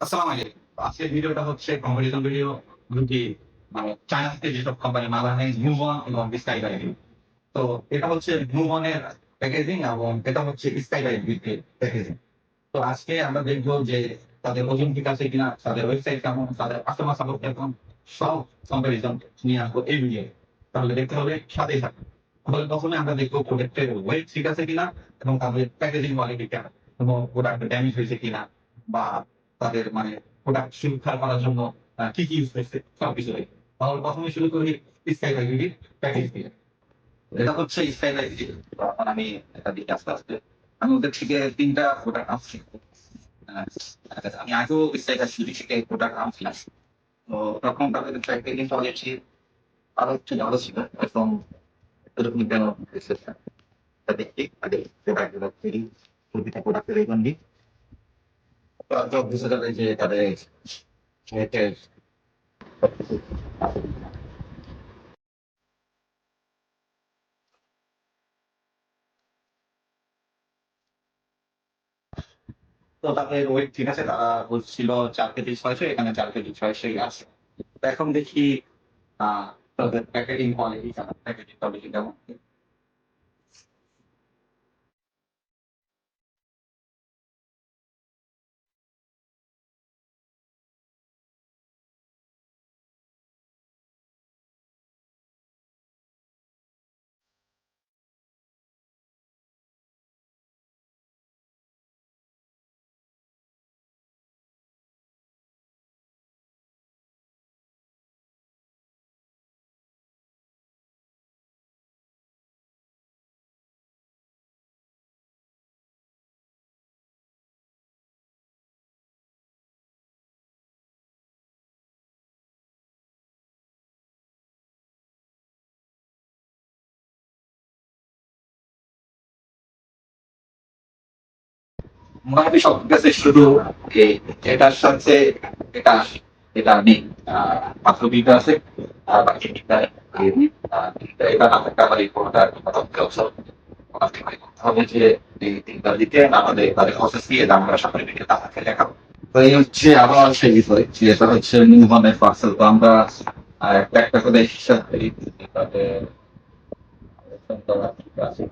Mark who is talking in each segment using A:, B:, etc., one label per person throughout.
A: আসসালামু আলাইকুম। আজকের ভিডিওটা হচ্ছে কম্পারিজন ভিডিও দুটি মানে চায়না থেকে যেসব কোম্পানি মাল আনে মুভঅন এবং স্কাইডাই। তো এটা হচ্ছে মুভঅনের প্যাকেজিং এবং এটা হচ্ছে স্কাইডাই এর প্যাকেজিং। তো আজকে আমরা দেখবো যে তাদের ওজন ঠিক আছে কিনা, তাদের ওয়েবসাইট কেমন, তাদের কাস্টমার সাপোর্ট কেমন, সব কম্পারিজন নিয়ে আসবো এই ভিডিও। তাহলে দেখতে হবে সাথেই থাকবে। তাহলে প্রথমে আমরা দেখবো প্রোডাক্টের ওয়েট ঠিক আছে কিনা এবং তাদের প্যাকেজিং কোয়ালিটি কেমন, কোনো প্রোডাক্ট ড্যামেজ হয়েছে কিনা বা তাদের মানে প্রোডাক্ট সুরক্ষা করার জন্য কি কি ইউজ করছে সবকিছু দেখবো। তাহলে প্রথমে শুরু করি স্কাই লাইব্রেরির প্যাকেজ দিয়ে। এটা হচ্ছে স্কাই লাইব্রেরি। তখন আমি এটা দিই আস্তে আস্তে। আমি ওদের থেকে তিনটা প্রোডাক্ট আসছি। আহ, আমি আগেও স্কাই লাইব্রেরি থেকে প্রোডাক্ট আনছিলাম। তো তখন তাদের প্যাকেজিং কোয়ালিটি আরো একটু ভালো ছিল। এখন এরকম কেন হয়েছে তা দেখি আগে প্রোডাক্টগুলো তৈরি প্রতিটা প্রোডাক্টের এই গন্ডি তো বুঝা যাবে যে তাদের রেটের সবকিছু আছে কিনা। তো তাদের ওয়েট ঠিক আছে, তারা বলছিল 4 কেজি 600, এখানে 4 কেজি 600 আছে। তো এখন দেখি তাদের প্যাকেজিং কোয়ালিটি কেমন, প্যাকেজিং কোয়ালিটি কেমন। মোটামুটি সব ঠিক আছে, শুধু এই এটার সাথে এটা এটা নেই। মাত্র দুইটা আছে, আর বাকি তিনটা নেই। এটা না থাকলে আমার এই ফোনটা হবে যে এই তিনটা দিতে আমাদের তাদের প্রসেস দিয়ে আমরা সামনের দিকে তাদেরকে দেখাবো। তো এই হচ্ছে আবার সেই বিষয় যেটা হচ্ছে মুভমেন্টের পার্সেল। তো আমরা একটা একটা করে হিসাব করি তাদের আছে।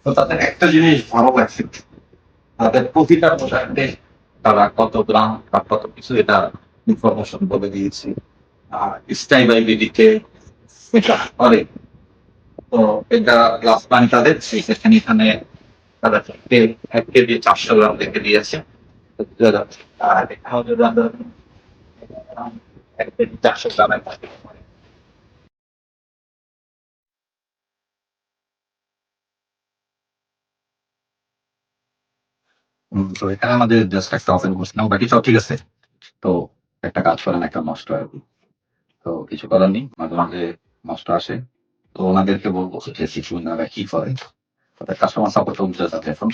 A: তো তাদের একটা জিনিস ভালো লাগছে, তাদের প্রতিটা পোশাকে তারা কত গ্রাম বা কত কিছু এটা ইনফরমেশন বলে দিয়েছে। আর স্টাইল আইডেন্টিতে এটা করে। তো এটা গ্লাস পানি তাদের সেখানে এখানে তারা 1 কেজি 400 গ্রাম থেকে দিয়েছে। আর এটাও যদি আমরা 1 কেজি 400 গ্রামের থাকে। তো এখানে আমাদের জাস্ট একটা ওপেন করছিলাম, বাকি সব ঠিক আছে। তো একটা কাজ করেন, একটা নষ্ট আর কি। তো কিছু করার নেই, মাঝে মাঝে নষ্ট আসে। তো ওনাদেরকে বলবো যে শিশু ওনারা কি করে, তাদের কাস্টমার সাপোর্ট উঠতে যাচ্ছে এখন।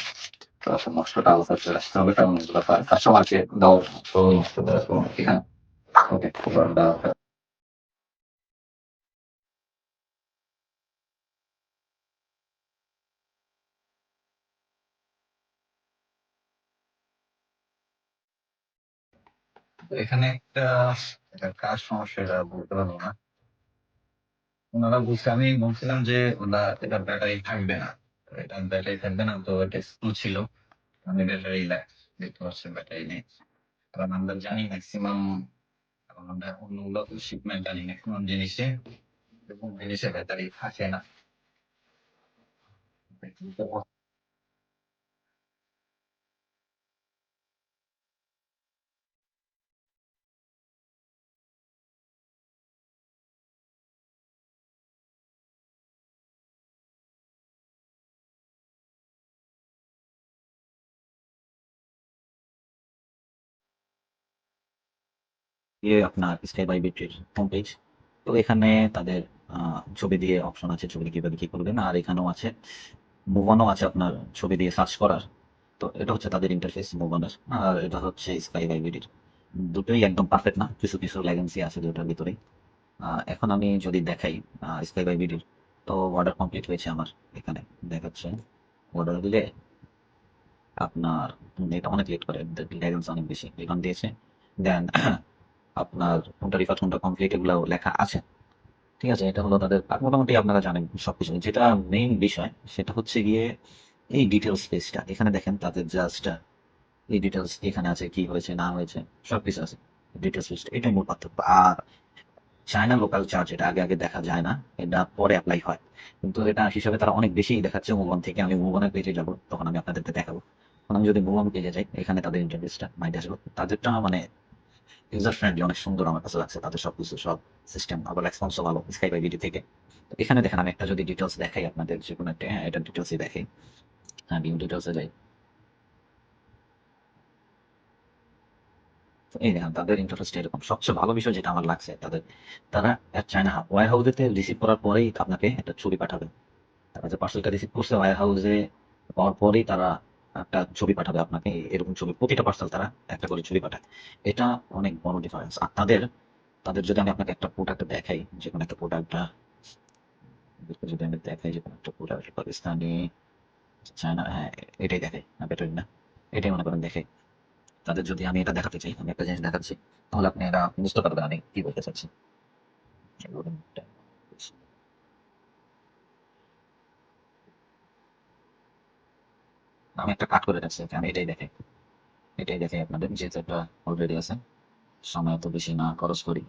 A: তো আসলে নষ্টটা আলাদা চলে আসতে হবে, কারণ এগুলো কাস্টমারকে দাও। তো এখানে ওকে এখানে একটা একটা কাজ সমস্যা, এটা বলতে পারবো না। ওনারা বলছে, আমি বলছিলাম যে ওরা এটা ব্যাটারি থাকবে না, এটা ব্যাটারি থাকবে না। তো এটা স্ক্রু ছিল, আমি ব্যাটারি দেখতে পাচ্ছি ব্যাটারি নেই। কারণ আমরা জানি ম্যাক্সিমাম, কারণ আমরা অন্যগুলো শিপমেন্ট জানি ম্যাক্সিমাম জিনিসে এরকম জিনিসে ব্যাটারি থাকে না। ইয়ে আপনার স্কাই বাই বিট্রির হোম পেজ। তো এখানে তাদের ছবি দিয়ে অপশন আছে, ছবি কিভাবে কি করবেন। আর এখানেও আছে মুভ অনও আছে আপনার ছবি দিয়ে সার্চ করার।
B: তো এটা হচ্ছে তাদের ইন্টারফেস মোবাইলের, আর এটা হচ্ছে স্কাই ভাইবিডির। দুটোই একদম পারফেক্ট না, কিছু কিছু ল্যাগেন্সি আছে দুটার ভিতরেই। এখন আমি যদি দেখাই স্কাই ভাইবিডির, তো অর্ডার কমপ্লিট হয়েছে আমার। এখানে দেখাচ্ছে অর্ডার দিলে আপনার এটা অনেক লেট করে, ল্যাগেন্সি অনেক বেশি রিফান্ড দিয়েছে। দেন আপনার কোনটা রিফান্ড কোনটা কমপ্লিট এগুলো লেখা আছে। ঠিক আছে, এটা হলো তাদের মোটামুটি আপনারা জানেন সবকিছু। যেটা মেইন বিষয় সেটা হচ্ছে গিয়ে এই ডিটেলস পেজটা। এখানে দেখেন তাদের জাস্ট এই ডিটেলস এখানে আছে, কি হয়েছে না হয়েছে সবকিছু আছে। ডিটেলস পেজটা এটাই মূল পার্থক্য। আর চায়না লোকাল চার্জ এটা আগে আগে দেখা যায় না, এটা পরে অ্যাপ্লাই হয়। কিন্তু এটা হিসাবে তারা অনেক বেশি দেখাচ্ছে মুভ অন থেকে। আমি মুভ অনের পেজে যাবো, তখন আমি আপনাদেরকে দেখাবো। এখন আমি যদি মুভ অন পেজে যাই, এখানে তাদের ইন্টারফেসটা মাই ড্যাশবোর্ড, তাদেরটা মানে ইউজার ফ্রেন্ডলি, অনেক সুন্দর আমার কাছে লাগছে তাদের সবকিছু, সব সিস্টেম, আবার রেসপন্সও ভালো স্কাই বাই ভিডিও থেকে। তো এখানে দেখেন আমি একটা যদি ডিটেলস দেখাই আপনাদের, যে কোনো একটা, হ্যাঁ এটা ডিটেলসই দেখাই। হ্যাঁ ভিউ ডিটেলসে যাই, তো এই দেখেন তাদের ইন্টারফেসটা এরকম। সবচেয়ে ভালো বিষয় যেটা আমার লাগছে তাদের, তারা চায়না ওয়্যার হাউসেতে রিসিভ করার পরেই আপনাকে একটা ছবি পাঠাবে। তারা যে পার্সেলটা রিসিভ করছে ওয়্যার হাউসে পাওয়ার পরেই তারা একটা ছবি পাঠাবে আপনাকে। এরকম ছবি প্রতিটা পার্সেল তারা একটা করে ছবি পাঠায়। এটা অনেক বড় ডিফারেন্স। আর তাদের তাদের যদি আমি আপনাকে একটা প্রোডাক্ট দেখাই, যে কোনো একটা প্রোডাক্ট, যদি আমি দেখাই যে কোনো একটা প্রোডাক্ট পাকিস্তানি, চায়না, হ্যাঁ এটাই দেখাই না, বেটার না, এটাই মনে করেন দেখাই। তাদের যদি আমি এটা দেখাতে চাই, আমি একটা জিনিস দেখাচ্ছি, তাহলে আপনি এটা বুঝতে পারবেন আমি কি বলতে চাচ্ছি। আমি একটা কাট করে রাখছি, আমি এটাই দেখাই। এটাই দেখাই আপনাদের, যেহেতু এটা অলরেডি আছে, সময় তো বেশি না খরচ করি।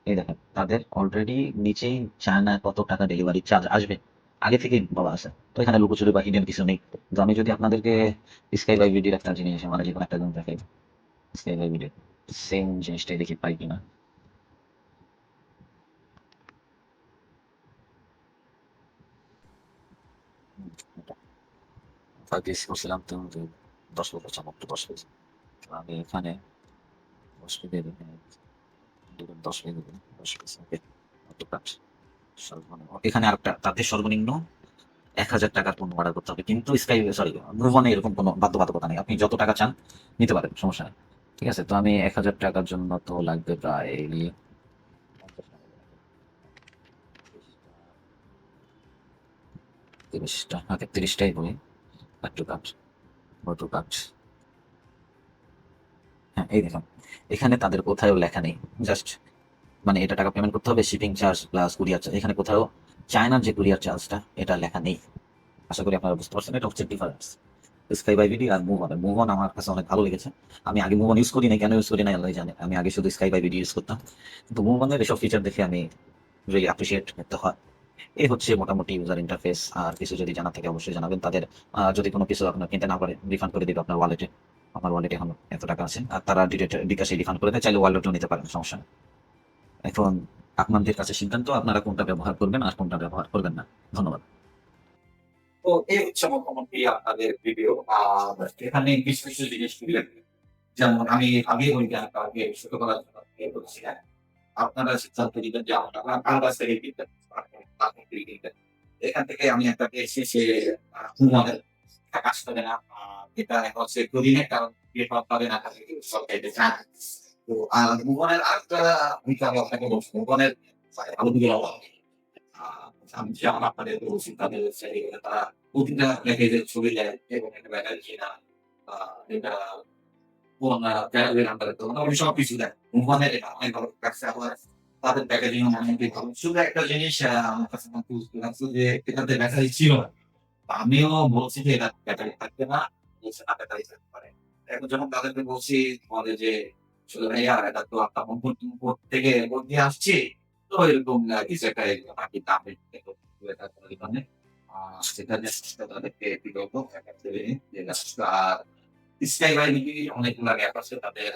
B: এই দেখেন তাদের অলরেডি নিচেই চায়না কত টাকা ডেলিভারি চার্জ আসবে আগে থেকেই বলা আছে। তো এখানে লুকোচুরি বা হিডেন কিছু নেই। তো আমি যদি আপনাদেরকে স্কাই বাই ভিডিওর একটা জিনিস, মানে যে কোনো একটা জিনিস দেখাই, স্কাই বাই ভিডিও সেম জিনিসটাই দেখি পাই কিনা। প্র্যাকটিস করছিলাম তো, যে 10 বছর চমক, 10 পেজ। তো আমি এখানে 10 পেজে দেবেন, 10 পেজ দেবেন, 10 পেজ ওকে। সর্বনিম্ন এখানে আরেকটা, তাদের সর্বনিম্ন 1,000 টাকার পণ্য অর্ডার করতে হবে। কিন্তু স্কাই সরি মুভ অনে এরকম কোনো বাধ্যবাধকতা নেই, আপনি যত টাকা চান নিতে পারেন, সমস্যা নেই। ঠিক আছে, তো আমি 1,000 টাকার জন্য তো লাগবে প্রায় 30টা, ওকে 30টাই বলি। একটু কাট, একটু কাট। হ্যাঁ এই দেখুন, এখানে তাদের কোথাও লেখা নেই, জাস্ট মানে এটা টাকা পেমেন্ট করতে হবে, shipping charge plus courier charge. এখানে কোথাও চায়নার যে কুরিয়ার চার্জটা এটা লেখা নেই। আশা করি আপনারা বুঝতে পারছেন, এটা হচ্ছে ডিফারেন্স স্কাই বাই ভিডি আর মুভ অন। মুভ অন আমার কাছে অনেক ভালো লেগেছে। আমি আগে মুভ অন ইউজ করি নাই, কেন ইউজ করি নাই আল্লাহ জানে। আমি আগে শুধু স্কাই বাই ভিডি ইউজ করতাম, কিন্তু মুভ অনের এসব ফিচার দেখে আমি রিয়েলি অ্যাপ্রিসিয়েট করতে হয়। এই হচ্ছে মোটামুটি ইউজার ইন্টারফেস। আর কিছু যদি জানা থাকে অবশ্যই জানাবেন। তাদের যদি কোনো কিছু আপনার কিনতে না পারে, রিফান্ড করে দিবে আপনার ওয়ালেটে। আমার ওয়ালেটে এখন এত টাকা আছে, আর তারা ডিরেক্ট বিকাশে রিফান্ড করে দেয়, চাইলে ওয়ালেটও নিতে পারেন, সমস্যা নেই। এখন আপনাদের কাছে সিদ্ধান্ত, আপনারা কোনটা ব্যবহার করবেন আর কোনটা ব্যবহার করবেন না। ধন্যবাদ।
A: তো এই হচ্ছে মোটামুটি আপনাদের ভিডিও। আর এখানে কিছু কিছু জিনিস দিলেন, যেমন আমি আগে ওই গানটা আগে ছোটবেলা থেকে বলছিলাম, আপনারা সিদ্ধান্ত নিবেন যে আপনারা কার কাছ থেকে কিনবেন, তারপর থেকে কিনবেন। এখান থেকে আমি একটা পেয়েছি সে হুমানের কাজ করে না। এটা হচ্ছে দুদিনের, কারণ রিফান্ড পাবে না, তাহলে সরকারিতে চান। তো আর ভুবনের আরেকটা বিষয় আমি আপনাকে বলছি, ভুবনের ভালো দিকে আমি যেমন আপনাদের বলছি, তাদের তারা প্রতিটা প্যাকেজের ছবি দেয় এবং একটা ব্যাটারি কিনা এটা কোন ক্যাটাগরির আন্ডারে, তো মোটামুটি সবকিছু দেয়। ভুবনের এটা অনেক ভালো লাগছে। আবার তাদের প্যাকেজিং মোটামুটি ভালো। শুধু একটা জিনিস আমার কাছে কনফিউজ লাগছে যে এটাতে ব্যাটারি ছিল না। আমিও বলছি যে এটা ব্যাটারি থাকবে না, বলছে না ব্যাটারি থাকতে পারে। এখন যখন তাদেরকে বলছি, বলে যে আসলে ভাইয়া এটা তো আপনার বোট থেকে বোট দিয়ে আসছি, তো এরকম কিছু একটা বাকি দাম এটা কোনো ব্যাপার নেই। সেটা জাস্ট তাদেরকে বিকল্প একটা দেবে যে আর স্কাই বাইকে অনেকগুলা অ্যাপ আছে তাদের,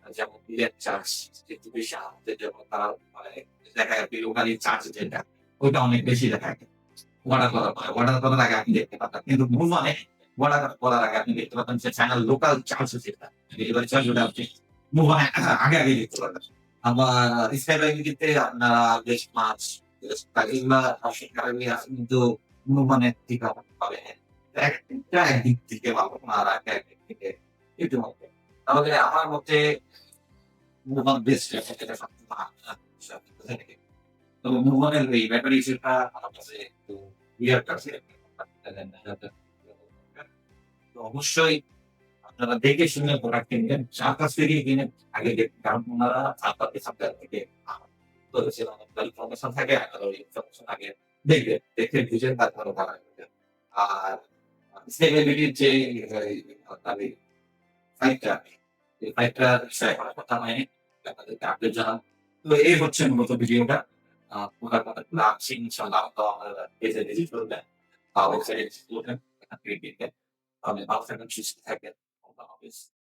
A: যেমন বিলেট চার্জ একটু বেশি আমাদের, যেমন তারা মানে দেখায় আপনি লোকালি চার্জ যেটা ওইটা অনেক বেশি দেখায়। অর্ডার করার আগে আপনি দেখতে পারতেন। কিন্তু ভুল মানে অর্ডার করার আগে আপনি দেখতে পারতেন যে চ্যানেল লোকাল চার্জ যেটা, ডেলিভারি চার্জ ওটা আপনি মুভ অন আগে আগে দেখতে পারবেন। আবার স্কাই ব্যাংকে আপনারা বেশ মাছ এগুলা কিন্তু মুভমেন্টের দিকে হবে। একটা একদিক থেকে ভালো আর একদিক থেকে একটু হবে। তাহলে আমার মতে মুভ অন বেস্ট এটা সবচেয়ে ভালো বিষয়। তো মুভ অনের এই ব্যাপারে সেটা আমার কাছে একটু বিয়ার কাছে তো অবশ্যই আপনারা দেখে শুনে প্রোডাক্ট কিনবেন। যার কাছ থেকেই কিনেন আগে দেখবেন। কারণ উনারা আপনাদের সাপ্লায়ার থেকে করেছিলাম আপনার ইনফরমেশন থাকে আর ওই ইনফরমেশন আগে দেখবেন। দেখে বুঝে তারপরে তারা করবেন। আর স্টেবিলিটির যে আপনার এই ফাইলটা, এই ফাইলটার বিষয়ে কোনো কথা হয়নি। আপনাদেরকে আপডেট জানান। তো এই হচ্ছে মূলত ভিডিওটা। প্রোডাক্ট আপনারা আসছি ইনশাআল্লাহ তো আমার পেজে ভিজিট করবেন। ওয়েবসাইটে ভিজিট করবেন। এখান থেকে কিনবেন। তাহলে ভালো থাকবেন, সুস্থ থাকবেন। আল্লাহ হাফেজ।